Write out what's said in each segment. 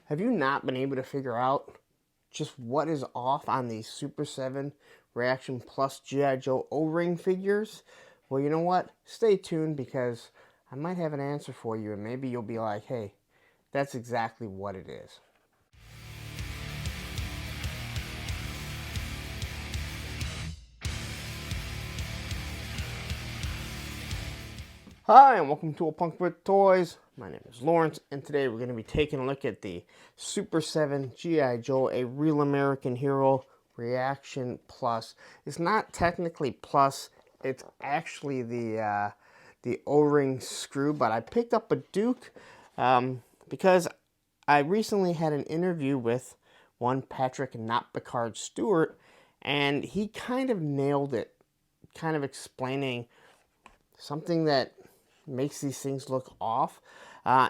Have you not been able to figure out just what is off on these Super 7 Reaction Plus G.I. Joe O-Ring figures? Well, you know what? Stay tuned because I might have an answer for you, and maybe you'll be like, hey, that's exactly what it is. Hi, and welcome to A Punk with Toys. My name is Lawrence, and today we're going to be taking a look at the Super 7 G.I. Joe, a Real American Hero Reaction Plus. It's not technically Plus, it's actually the O-ring screw, but I picked up a Duke because I recently had an interview with one Patrick Not Picard Stewart, and he kind of nailed it, kind of explaining something that makes these things look off.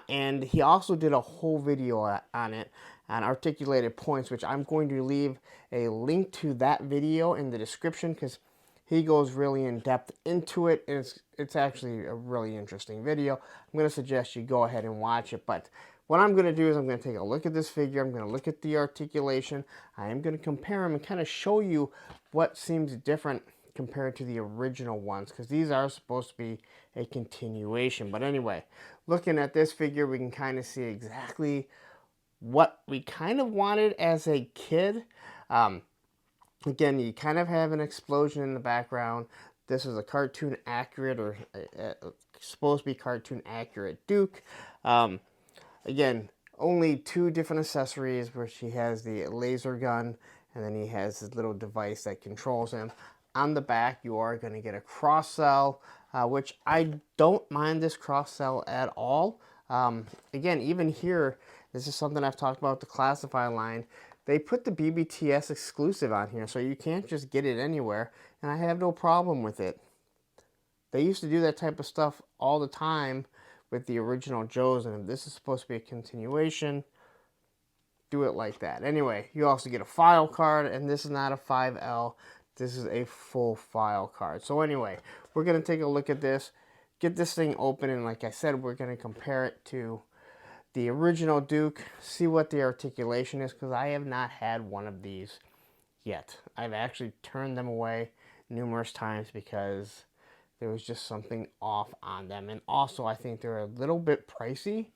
And he also did a whole video on it on articulated points, which I'm going to leave a link to that video in the description because he goes really in depth into it, and it's actually a really interesting video. I'm going to suggest you go ahead and watch it. But what I'm going to do is I'm going to take a look at this figure. I'm going to look at the articulation. I am going to compare them and kind of show you what seems different compared to the original ones, because these are supposed to be a continuation. But anyway, looking at this figure, we can kind of see exactly what we kind of wanted as a kid. Again, you kind of have an explosion in the background. This is a cartoon accurate, or supposed to be cartoon accurate Duke. Again, only two different accessories, where she has the laser gun, and then he has this little device that controls him. On the back, you are going to get a cross cell, which I don't mind this cross cell at all. Again, even here, this is something I've talked about with the Classify line. They put the BBTS exclusive on here, so you can't just get it anywhere, and I have no problem with it. They used to do that type of stuff all the time with the original Joes, and if this is supposed to be a continuation, do it like that. Anyway, you also get a file card, and this is not a 5L. This is a full file card. So anyway, we're going to take a look at this, get this thing open, and like I said, we're going to compare it to the original Duke, see what the articulation is, because I have not had one of these yet. I've actually turned them away numerous times because there was just something off on them. And also, I think they're a little bit pricey,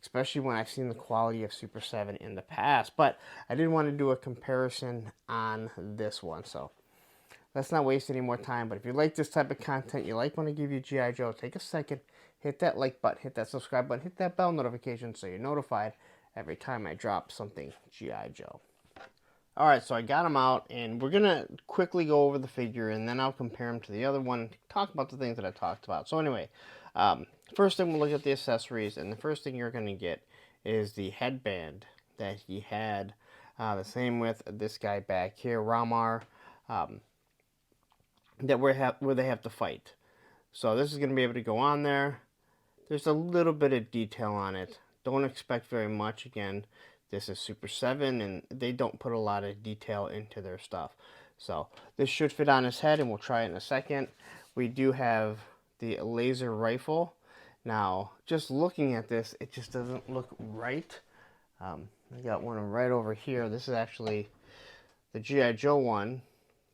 especially when I've seen the quality of Super 7 in the past. But I did want to do a comparison on this one, so let's not waste any more time. But if you like this type of content, you like when I give you G.I. Joe, take a second, hit that like button, hit that subscribe button, hit that bell notification so you're notified every time I drop something G.I. Joe. Alright, so I got them out, and we're going to quickly go over the figure, and then I'll compare them to the other one, talk about the things that I talked about. So anyway, first thing we'll look at the accessories, and the first thing you're going to get is the headband that he had. The same with this guy back here, Ramar, that where they have to fight. So this is going to be able to go on there. There's a little bit of detail on it. Don't expect very much. Again, this is Super 7, and they don't put a lot of detail into their stuff. So this should fit on his head, and we'll try it in a second. We do have the laser rifle. Now, just looking at this, it just doesn't look right. I got one right over here. This is actually the G.I. Joe one,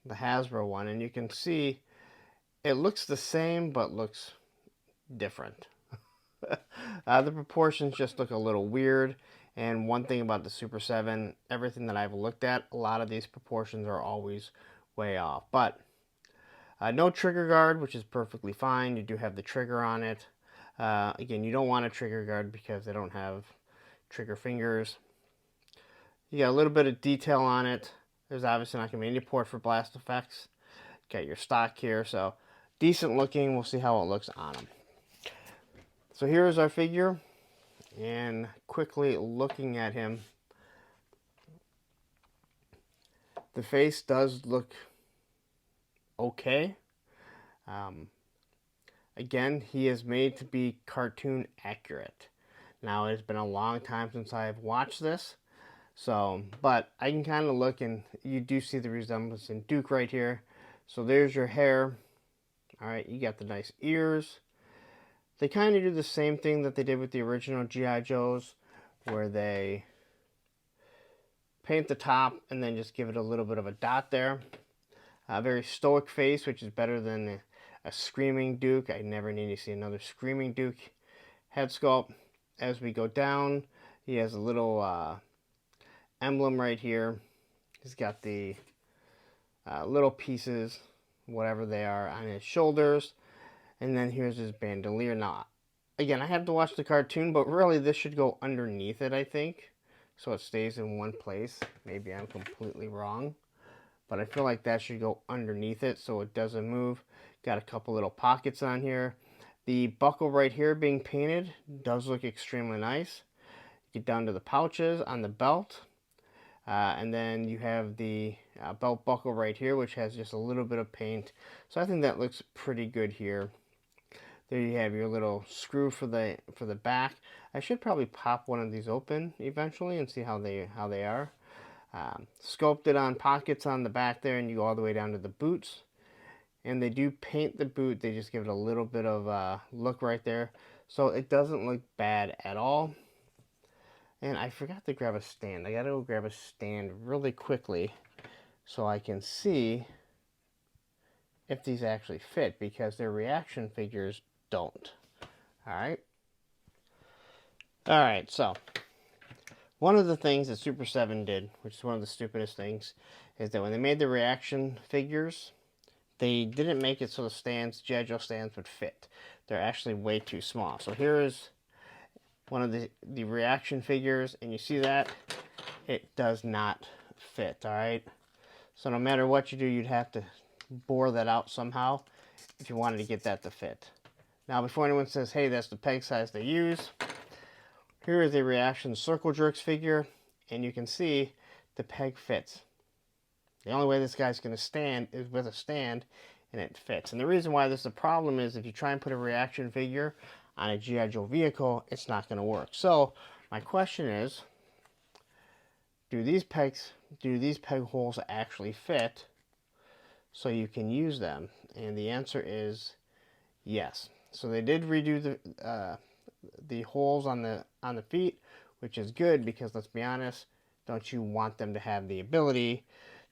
the Hasbro one, and you can see it looks the same, but looks different. The proportions just look a little weird. And one thing about the Super 7, everything that I've looked at, a lot of these proportions are always way off. But no trigger guard, which is perfectly fine. You do have the trigger on it. Again, you don't want a trigger guard because they don't have trigger fingers. You got a little bit of detail on it. There's obviously not going to be any port for blast effects. Got your stock here, so decent looking. We'll see how it looks on them. So here's our figure. And quickly looking at him, the face does look okay. Again, he is made to be cartoon accurate. Now, it's been a long time since I've watched this, but I can kind of look, and you do see the resemblance in Duke right here. So there's your hair. All right, you got the nice ears. They kind of do the same thing that they did with the original G.I. Joes, where they paint the top, and then just give it a little bit of a dot there. A very stoic face, which is better than a Screaming Duke. I never need to see another Screaming Duke head sculpt. As we go down, he has a little emblem right here. He's got the little pieces, whatever they are, on his shoulders. And then here's his bandolier. Now, again, I have to watch the cartoon, but really this should go underneath it, I think. So it stays in one place. Maybe I'm completely wrong. But I feel like that should go underneath it so it doesn't move. Got a couple little pockets on here. The buckle right here being painted does look extremely nice. Get down to the pouches on the belt. And then you have the belt buckle right here, which has just a little bit of paint. So I think that looks pretty good here. There you have your little screw for the back. I should probably pop one of these open eventually and see how they are. Sculpted on pockets on the back there, and you go all the way down to the boots. And they do paint the boot. They just give it a little bit of look right there. So it doesn't look bad at all. And I forgot to grab a stand. I gotta go grab a stand really quickly so I can see if these actually fit, because their reaction figures don't. Alright, so one of the things that Super 7 did, which is one of the stupidest things, is that when they made the reaction figures, they didn't make it so the stands, G.I. Joe stands, would fit. They're actually way too small. So here is one of the reaction figures, and you see that it does not fit. Alright, so no matter what you do, you'd have to bore that out somehow if you wanted to get that to fit. Now, before anyone says, hey, that's the peg size they use, here is a reaction Circle Jerks figure, and you can see the peg fits. The only way this guy's going to stand is with a stand, and it fits. And the reason why this is a problem is if you try and put a reaction figure on a G.I. Joe vehicle, it's not going to work. So my question is, do these peg holes actually fit so you can use them? And the answer is yes. So they did redo the holes on the feet, which is good, because let's be honest, don't you want them to have the ability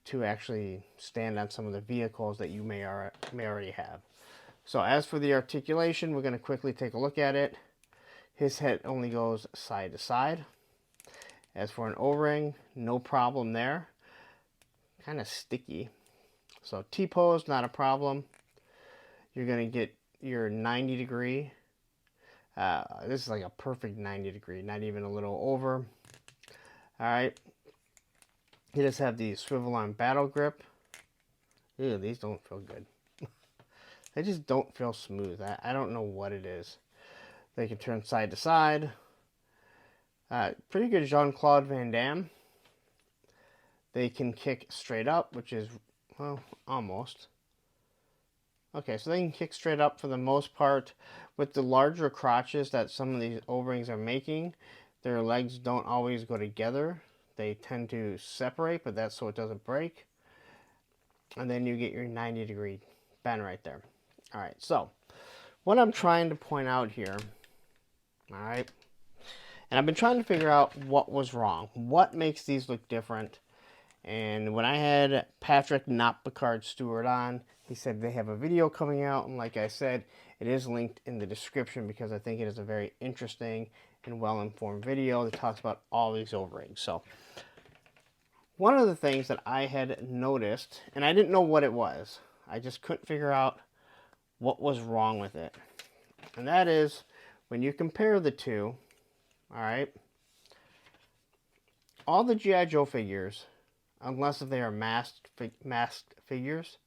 to actually stand on some of the vehicles that you may already have. So as for the articulation, we're going to quickly take a look at it. His head only goes side to side. As for an O-ring, no problem there. Kind of sticky. So T-pose, not a problem. You're going to get your 90 degree. This is like a perfect 90 degree, not even a little over. Alright. You just have the swivel on battle grip. Ew, these don't feel good. They just don't feel smooth. I don't know what it is. They can turn side to side. Pretty good Jean-Claude Van Damme. They can kick straight up, which is, well, almost. Okay, so they can kick straight up for the most part. With the larger crotches that some of these O-rings are making, their legs don't always go together. They tend to separate, but that's so it doesn't break. And then you get your 90 degree bend right there. Alright, so what I'm trying to point out here, alright, and I've been trying to figure out what was wrong. What makes these look different? And when I had Patrick Not Picard Stewart on, he said they have a video coming out, and like I said, it is linked in the description because I think it is a very interesting and well-informed video that talks about all these O-rings. So one of the things that I had noticed, and I didn't know what it was, I just couldn't figure out what was wrong with it. And that is, when you compare the two, alright, all the G.I. Joe figures, unless if they are masked figures,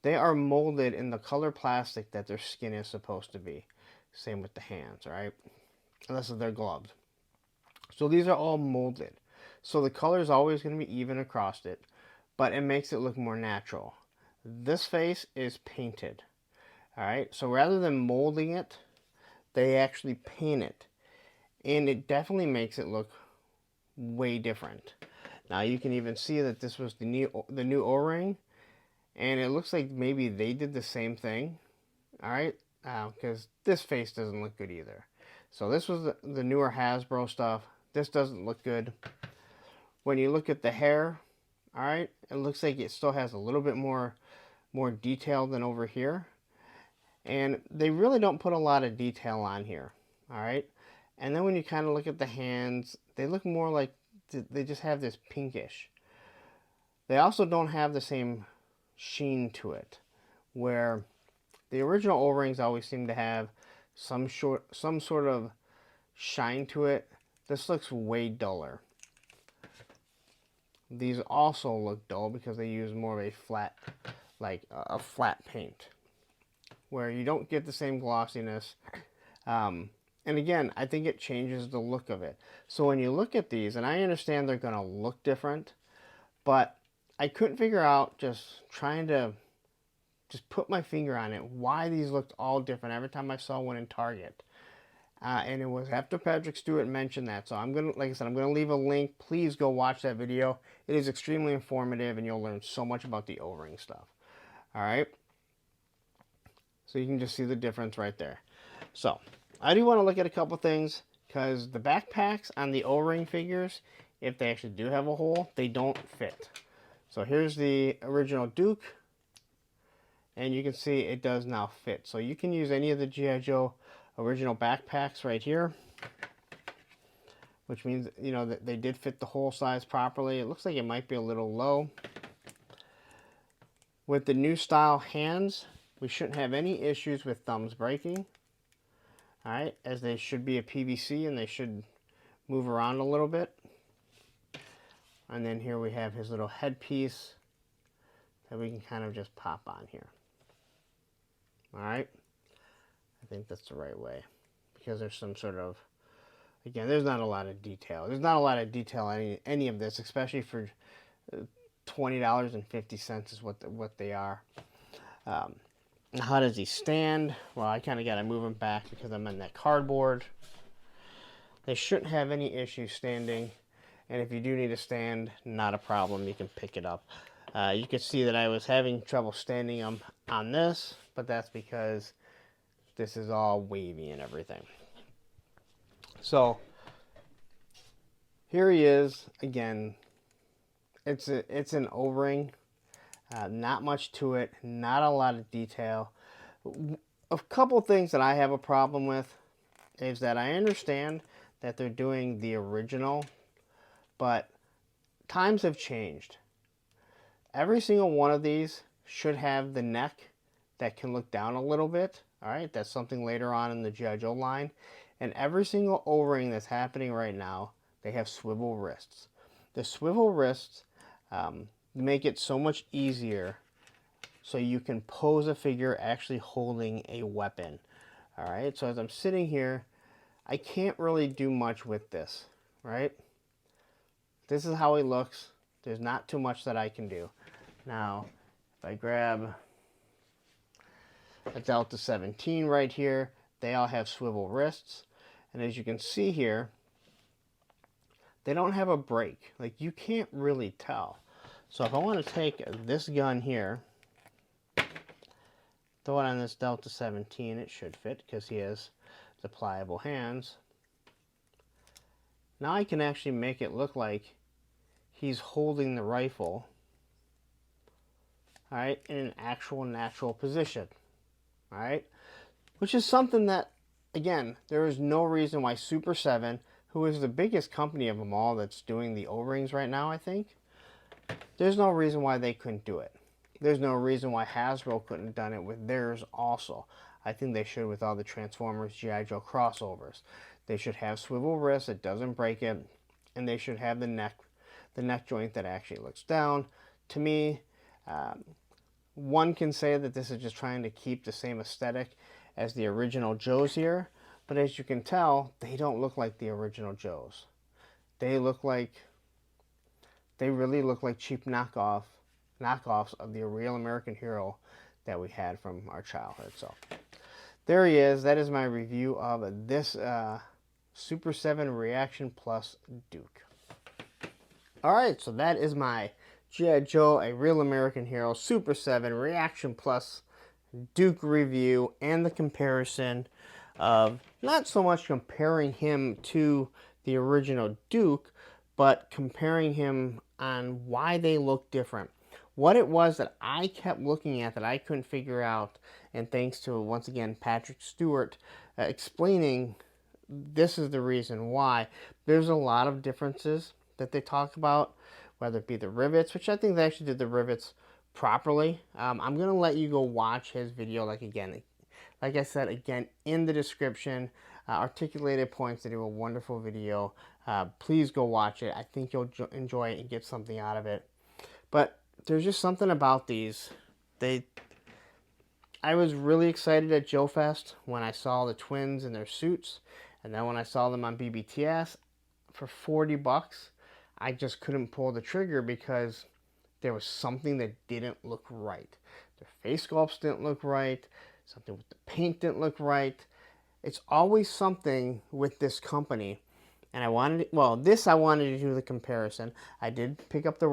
they are molded in the color plastic that their skin is supposed to be. Same with the hands, alright? Unless if they're gloved. So these are all molded. So the color is always going to be even across it, but it makes it look more natural. This face is painted. Alright, so rather than molding it, they actually paint it. And it definitely makes it look way different. Now you can even see that this was the new O-ring, and it looks like maybe they did the same thing. Alright, because this face doesn't look good either. So this was the newer Hasbro stuff. This doesn't look good. when you look at the hair, all right, it looks like it still has a little bit more detail than over here. And they really don't put a lot of detail on here, all right? And then when you kind of look at the hands, they look more like they just have this pinkish. They also don't have the same sheen to it, where the original O-rings always seem to have some sort of shine to it. This looks way duller. These also look dull because they use more of a flat, like a flat paint, where you don't get the same glossiness. And again, I think it changes the look of it. So when you look at these, and I understand they're going to look different, but I couldn't figure out, just trying to just put my finger on it, why these looked all different every time I saw one in Target. And it was after Patrick Stewart mentioned that. So I'm going to, like I said, I'm going to leave a link. Please go watch that video. It is extremely informative, and you'll learn so much about the O-ring stuff. All right. So you can just see the difference right there. So I do want to look at a couple things, because the backpacks on the O-ring figures, if they actually do have a hole, they don't fit. So here's the original Duke, and you can see it does now fit. So you can use any of the G.I. Joe original backpacks right here, which means, you know, that they did fit the hole size properly. It looks like it might be a little low. With the new style hands, we shouldn't have any issues with thumbs breaking. All right, as they should be a PVC and they should move around a little bit. And then here we have his little headpiece that we can kind of just pop on here. All right, I think that's the right way, because there's some sort of, again, there's not a lot of detail. There's not a lot of detail in any of this, especially for $20.50 is what they are. How does he stand? Well, I kind of got to move him back because I'm on that cardboard. They shouldn't have any issue standing. And if you do need to stand, not a problem. You can pick it up. You can see that I was having trouble standing on this, but that's because this is all wavy and everything. So here he is again. It's an O-ring. Not much to it, not a lot of detail. A couple things that I have a problem with is that I understand that they're doing the original, but times have changed. Every single one of these should have the neck that can look down a little bit. All right, that's something later on in the G.I. Joe line. And every single O-ring that's happening right now, they have swivel wrists. The swivel wrists make it so much easier so you can pose a figure actually holding a weapon. All right, so as I'm sitting here, I can't really do much with this, right? This is how he looks. There's not too much that I can do. Now, if I grab a Delta 17 right here, they all have swivel wrists. And as you can see here, they don't have a break. Like, you can't really tell. So if I want to take this gun here, throw it on this Delta 17, it should fit because he has the pliable hands. Now I can actually make it look like he's holding the rifle, all right, in an actual natural position, all right, which is something that, again, there is no reason why Super 7, who is the biggest company of them all that's doing the O-rings right now, I think, there's no reason why they couldn't do it. There's no reason why Hasbro couldn't have done it with theirs also. I think they should with all the Transformers G.I. Joe crossovers. They should have swivel wrists, it doesn't break it, and they should have the neck joint that actually looks down. To me, one can say that this is just trying to keep the same aesthetic as the original Joes here, but as you can tell, they don't look like the original Joes. They really look like cheap knockoffs of the real American hero that we had from our childhood. So there he is. That is my review of this Super 7 Reaction Plus Duke. Alright, so that is my G.I. Joe, a real American hero, Super 7 Reaction Plus Duke review, and the comparison of, not so much comparing him to the original Duke, but comparing him on why they look different. What it was that I kept looking at that I couldn't figure out, and thanks to, once again, Patrick Stewart explaining this is the reason why. There's a lot of differences that they talk about, whether it be the rivets, which I think they actually did the rivets properly. I'm going to let you go watch his video, like I said, again, in the description. Articulated Points, they do a wonderful video. Please go watch it. I think you'll enjoy it and get something out of it. But there's just something about these. I was really excited at Joe Fest when I saw the twins in their suits. And then when I saw them on BBTS for 40 bucks, I just couldn't pull the trigger because there was something that didn't look right. Their face sculpts didn't look right. Something with the paint didn't look right. It's always something with this company. And I wanted to do the comparison. I did pick up the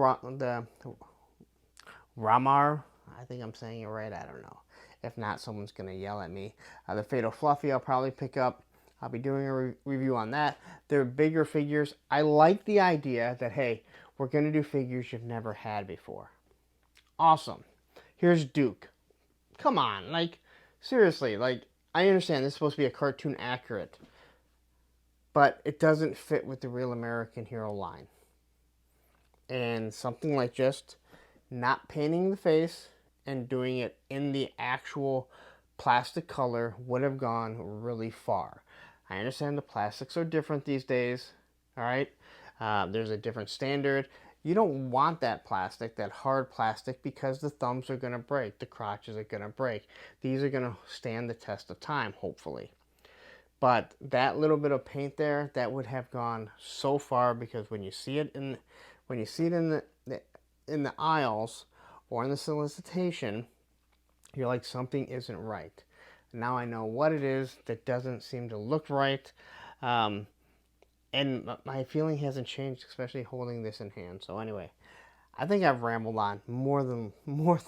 Ramar. I think I'm saying it right. I don't know. If not, someone's going to yell at me. The Fatal Fluffy I'll probably pick up. I'll be doing a review on that. They're bigger figures. I like the idea that, hey, we're going to do figures you've never had before. Awesome. Here's Duke. Come on. Like, seriously. Like, I understand this is supposed to be a cartoon accurate, but it doesn't fit with the Real American Hero line. And something like just not painting the face and doing it in the actual plastic color would have gone really far. I understand the plastics are different these days, all right? There's a different standard. You don't want that plastic, that hard plastic, because the thumbs are going to break, the crotches are going to break. These are going to stand the test of time, hopefully. But that little bit of paint there, that would have gone so far, because when you see it in the aisles or in the solicitation, you're like, something isn't right. Now I know what it is that doesn't seem to look right. And my feeling hasn't changed, especially holding this in hand. So anyway, I think I've rambled on more than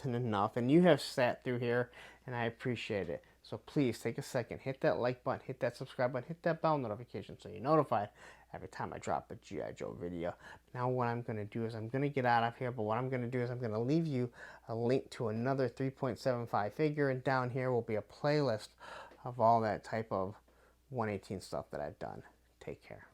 enough. And you have sat through here, and I appreciate it. So please take a second, hit that like button, hit that subscribe button, hit that bell notification so you're notified every time I drop a G.I. Joe video. Now what I'm going to do is I'm going to get out of here, but what I'm going to do is I'm going to leave you a link to another 3.75 figure, and down here will be a playlist of all that type of 118 stuff that I've done. Take care.